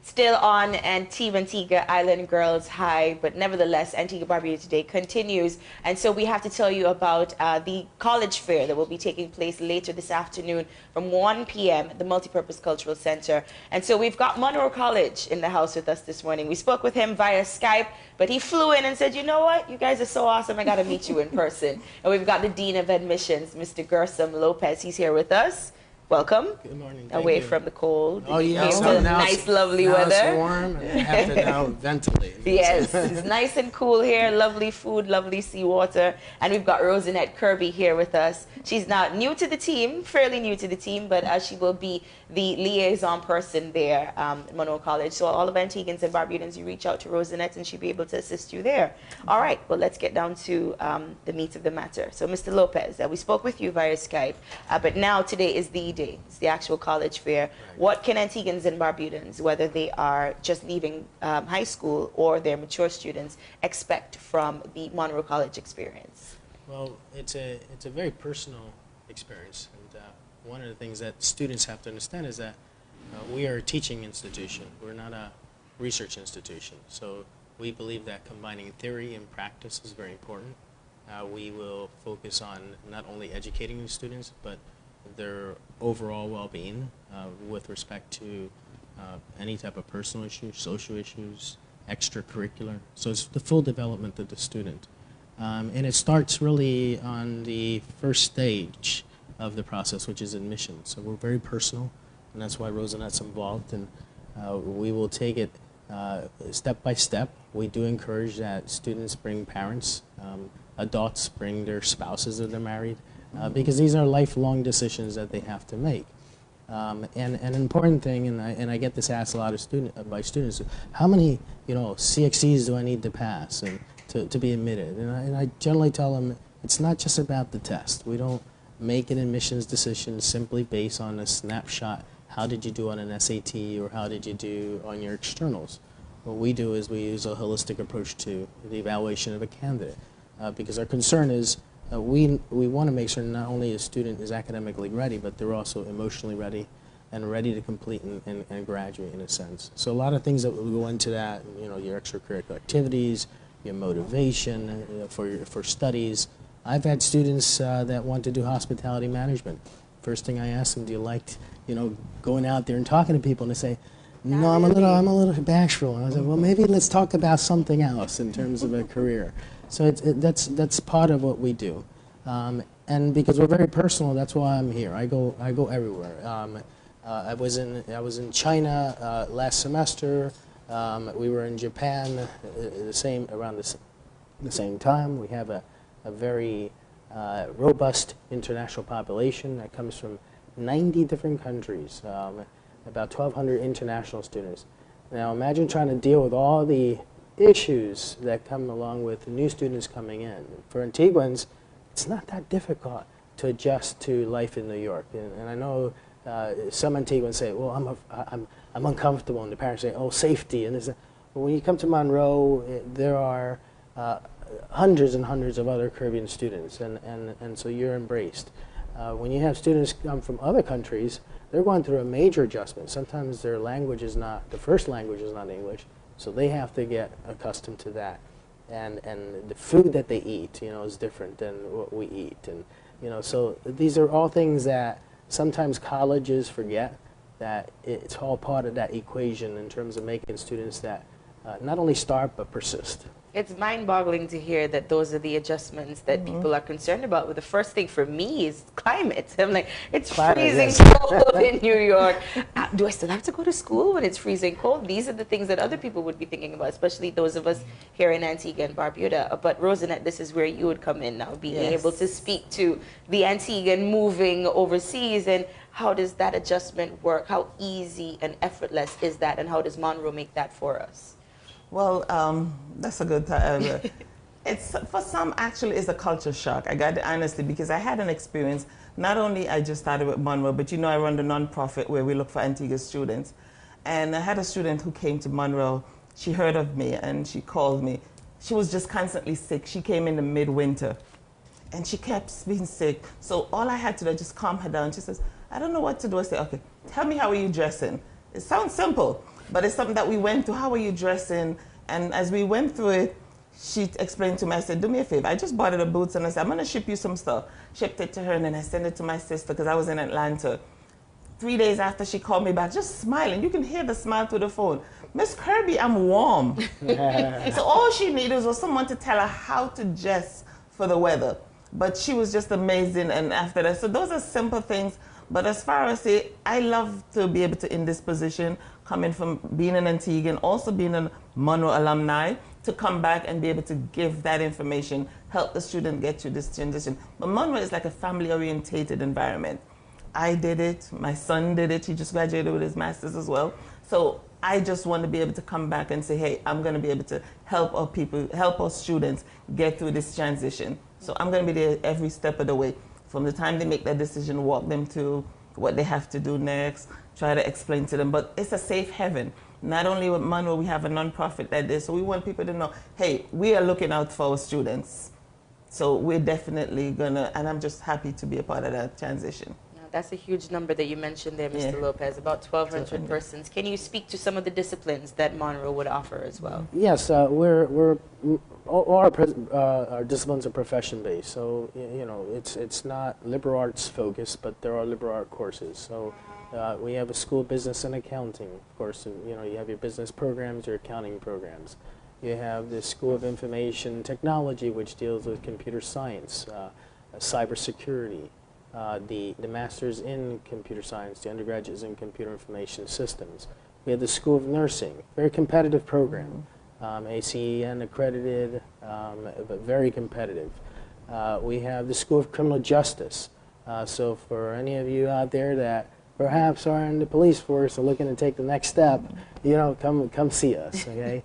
Still on Antigua Island Girls High, but nevertheless, Antigua Barbuda Today continues. And so we have to tell you about the college fair that will be taking place later this afternoon from 1 p.m. at the Multipurpose Cultural Center. And so we've got Monroe College in the house with us this morning. We spoke with him via Skype, but he flew in and said, you know what, you guys are so awesome, I got to meet you in person. And we've got the Dean of Admissions, Mr. Gersom Lopez. He's here with us. Welcome. Good morning. Away from the cold. Oh, yes. The nice, lovely weather. It's warm, and I have to now ventilate. Yes, it's nice and cool here. Lovely food, lovely seawater. And we've got Rosanette Kirby here with us. She's now new to the team, fairly new to the team, but she will be the liaison person there at Monroe College. So all of Antiguans and Barbudans, you reach out to Rosanette and she'll be able to assist you there. All right, well, let's get down to the meat of the matter. So, Mr. Lopez, we spoke with you via Skype, but now today is the day. It's the actual college fair. Right. What can Antiguans and Barbudans, whether they are just leaving high school or they're mature students, expect from the Monroe College experience? Well, it's a very personal experience. And one of the things that students have to understand is that we are a teaching institution. We're not a research institution. So we believe that combining theory and practice is very important. We will focus on not only educating the students, but their overall well-being with respect to any type of personal issues, social issues, extracurricular. So it's the full development of the student. And it starts really on the first stage of the process, which is admission. So we're very personal, and that's why Rosanette's involved, and we will take it step by step. We do encourage that students bring parents, adults bring their spouses if they're married, because these are lifelong decisions that they have to make. And an important thing, and I get this asked a lot of by students, how many CXCs do I need to pass and to be admitted? And I generally tell them it's not just about the test. We don't make an admissions decision simply based on a snapshot. How did you do on an SAT or how did you do on your externals? What we do is we use a holistic approach to the evaluation of a candidate, because our concern is we want to make sure not only a student is academically ready, but they're also emotionally ready and ready to complete and graduate in a sense. So a lot of things that will go into that, your extracurricular activities, your motivation for studies. I've had students that want to do hospitality management. First thing I ask them, do you like, going out there and talking to people, and they say, no, I'm a little bashful. And I said, well, maybe let's talk about something else in terms of a career. So that's part of what we do, and because we're very personal, that's why I'm here. I go everywhere. I was in China last semester. We were in Japan around the same time. We have a very robust international population that comes from 90 different countries, about 1,200 international students. Now imagine trying to deal with all the issues that come along with new students coming in. For Antiguans, it's not that difficult to adjust to life in New York. And I know some Antiguans say, well, I'm uncomfortable, and the parents say, oh, safety. And but when you come to Monroe, there are hundreds and hundreds of other Caribbean students, and so you're embraced. When you have students come from other countries, they're going through a major adjustment. Sometimes their language is not, the first language is not English, so they have to get accustomed to that. And the food that they eat, is different than what we eat. And, so these are all things that sometimes colleges forget, that it's all part of that equation in terms of making students that not only start but persist. It's mind-boggling to hear that those are the adjustments that people are concerned about. But the first thing for me is climate. I'm like, it's freezing cold in New York. Do I still have to go to school when it's freezing cold? These are the things that other people would be thinking about, especially those of us here in Antigua and Barbuda. But Rosanette, this is where you would come in now, being able to speak to the Antiguan moving overseas. And how does that adjustment work? How easy and effortless is that? And how does Monroe make that for us? Well, that's a good time. It's, for some, actually, it's a culture shock. I got it honestly, because I had an experience. Not only I just started with Monroe, but I run the nonprofit where we look for Antigua students. And I had a student who came to Monroe. She heard of me and she called me. She was just constantly sick. She came in the midwinter and she kept being sick. So all I had to do was just calm her down. She says, I don't know what to do. I said, okay, tell me, how are you dressing? It sounds simple. But it's something that we went through. How are you dressing? And as we went through it, she explained to me, I said, do me a favor. I just bought her the boots and I said, I'm going to ship you some stuff. Shipped it to her and then I sent it to my sister because I was in Atlanta. 3 days after she called me back, just smiling. You can hear the smile through the phone. Miss Kirby, I'm warm. So all she needed was someone to tell her how to dress for the weather. But she was just amazing. And after that, so those are simple things. But as far as I love to be able to, in this position, coming from being an Antigua and also being a Monroe alumni, to come back and be able to give that information, help the student get through this transition. But Monroe is like a family-orientated environment. I did it. My son did it. He just graduated with his master's as well. So I just want to be able to come back and say, hey, I'm going to be able to help our people, help our students get through this transition. So I'm going to be there every step of the way. From the time they make that decision, walk them to what they have to do next, try to explain to them. But it's a safe haven. Not only with Monroe, we have a nonprofit that is, so we want people to know, hey, we are looking out for our students. So we're definitely gonna, and I'm just happy to be a part of that transition. That's a huge number that you mentioned there, Mr. Lopez, about 1,200 persons. Can you speak to some of the disciplines that Monroe would offer as well? Yes, all our disciplines are profession-based. So, you know, it's not liberal arts focused, but there are liberal art courses. So we have a school of business and accounting, of course. And, you know, you have your business programs, your accounting programs. You have the School of Information Technology, which deals with computer science, cybersecurity. The master's in computer science, the undergraduate is in computer information systems. We have the School of Nursing, very competitive program, ACEN accredited, but very competitive. We have the School of Criminal Justice. So for any of you out there that perhaps are in the police force or looking to take the next step, you know, come see us, okay?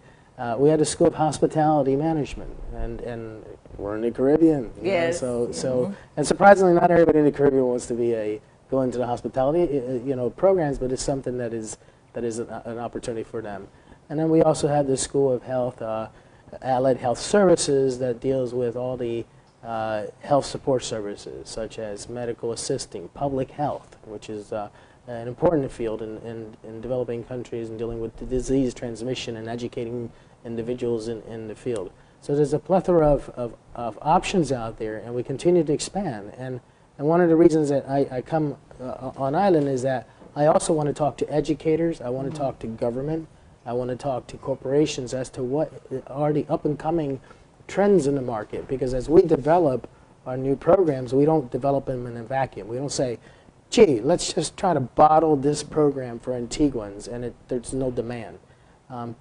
We had the School of Hospitality Management, and we're in the Caribbean. Yes. So and surprisingly, not everybody in the Caribbean wants to go into the hospitality, programs, but it's something that is an opportunity for them. And then we also have the School of Health, Allied Health Services, that deals with all the health support services, such as medical assisting, public health, which is an important field in developing countries and dealing with the disease transmission and educating individuals in the field. So there's a plethora of options out there, and we continue to expand. And one of the reasons that I come on island is that I also want to talk to educators, I want to talk to government, I want to talk to corporations as to what are the up-and-coming trends in the market. Because as we develop our new programs, we don't develop them in a vacuum. We don't say, gee, let's just try to bottle this program for Antiguans, and there's no demand.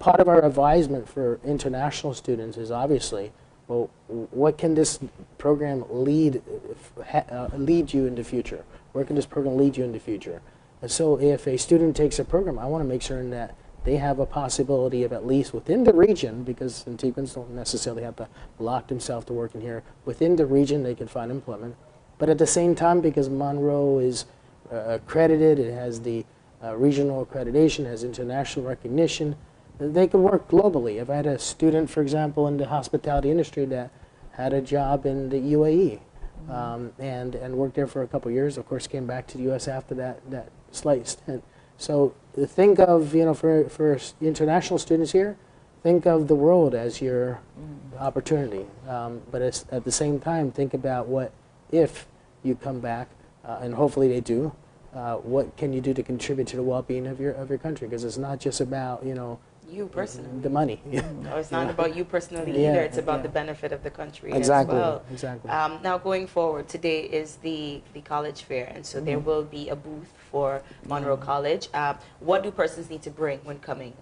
Part of our advisement for international students is obviously, well, what can this program lead you in the future? Where can this program lead you in the future? And so if a student takes a program, I want to make sure that they have a possibility of at least within the region, because Antiguans don't necessarily have to lock themselves to working here, within the region they can find employment. But at the same time, because Monroe is accredited, it has the regional accreditation, has international recognition, they can work globally. If I had a student, for example, in the hospitality industry that had a job in the UAE and worked there for a couple of years, of course came back to the U.S. after that slight stint. So think of, for international students here, think of the world as your opportunity. But at the same time, think about what if you come back, and hopefully they do, what can you do to contribute to the well-being of your country? Because it's not just about, you personally. The money. No, it's not about you personally either. It's about the benefit of the country as well. Exactly. Now going forward, today is the college fair, and so there will be a booth for Monroe College. What do persons need to bring when coming?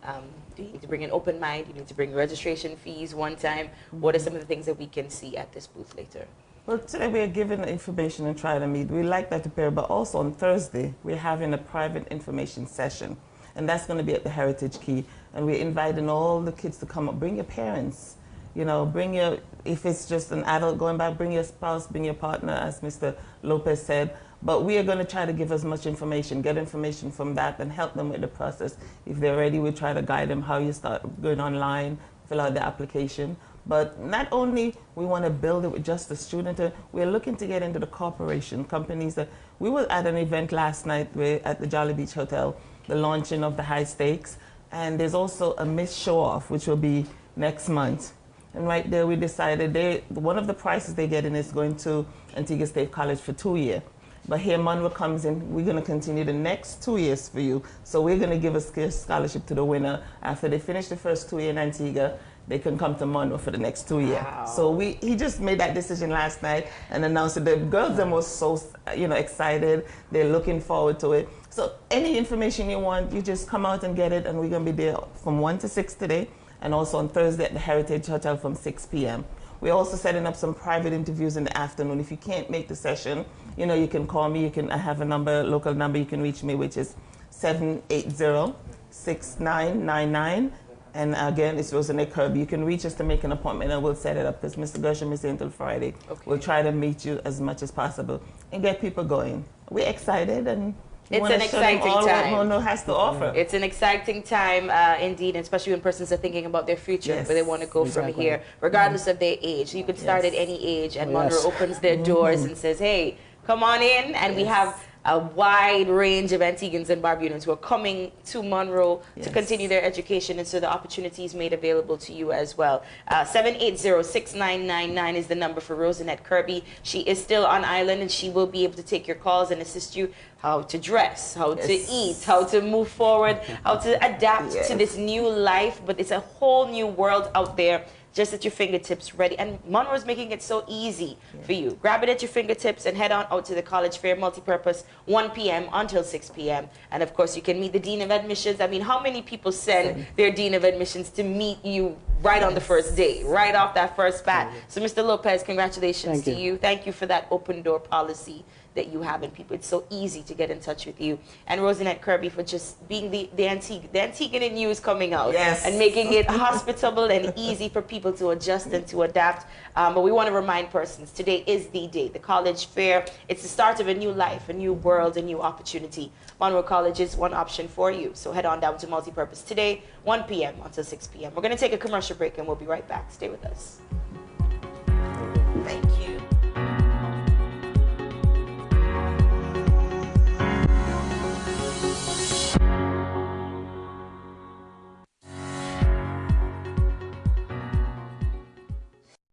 Do you need to bring an open mind? Do you need to bring registration fees one time? What are some of the things that we can see at this booth later? Well, today we are giving information and try to meet. We like that to pair, but also on Thursday we're having a private information session, and that's going to be at the Heritage Key. And we're inviting all the kids to come up. Bring your parents, bring your, if it's just an adult going back, bring your spouse, bring your partner, as Mr. Lopez said. But we are going to try to give as much information, get information from that, and help them with the process. If they're ready, we try to guide them how you start going online, fill out the application. But not only we want to build it with just the student, we're looking to get into the corporation, companies. We were at an event last night at the Jolly Beach Hotel, the launching of the high stakes. And there's also a Miss Show Off, which will be next month. And right there, we decided one of the prizes they're getting is going to Antigua State College for 2 years. But here Monroe comes in, we're going to continue the next 2 years for you. So we're going to give a scholarship to the winner. After they finish the first 2 years in Antigua, they can come to Monroe for the next 2 years. Wow. So he just made that decision last night and announced it. The girls them was so excited. They're looking forward to it. So any information you want, you just come out and get it, and we're going to be there from 1 to 6 today, and also on Thursday at the Heritage Hotel from 6 p.m. We're also setting up some private interviews in the afternoon. If you can't make the session, you can call me. I have a number, local number you can reach me, which is 780-6999. And again, it's Rosanette Kirby. You can reach us to make an appointment, and we'll set it up because Mr. Gershom is here until Friday. Okay. We'll try to meet you as much as possible and get people going. We're excited, and it's an exciting time. What Monroe has to offer. It's an exciting time, indeed, especially when persons are thinking about their future, Yes. where they want to go from here, regardless of their age. You could start at any age, and Monroe opens their doors and says, hey, come on in, and we have a wide range of Antiguans and Barbudans who are coming to Monroe to continue their education, and so the opportunity is made available to you as well. 780-6999 is the number for Rosanette Kirby. She is still on island, and she will be able to take your calls and assist you how to dress, how to eat, how to move forward, how to adapt to this new life. But it's a whole new world out there, just at your fingertips, ready. And Monroe is making it so easy for you. Grab it at your fingertips and head on out to the College Fair Multipurpose, 1 p.m. until 6 p.m. And of course, you can meet the Dean of Admissions. I mean, how many people send their Dean of Admissions to meet you right on the first day, right off that first bat? So Mr. Lopez, congratulations to you. Thank you for that open door policy that you have in people. It's so easy to get in touch with you. And Rosanette Kirby for just being the Antiguan in you is coming out and making it hospitable and easy for people to adjust and to adapt. But we want to remind persons, today is the day, the college fair. It's the start of a new life, a new world, a new opportunity. Monroe College is one option for you. So head on down to Multipurpose today, 1 p.m. until 6 p.m. We're going to take a commercial break, and we'll be right back. Stay with us.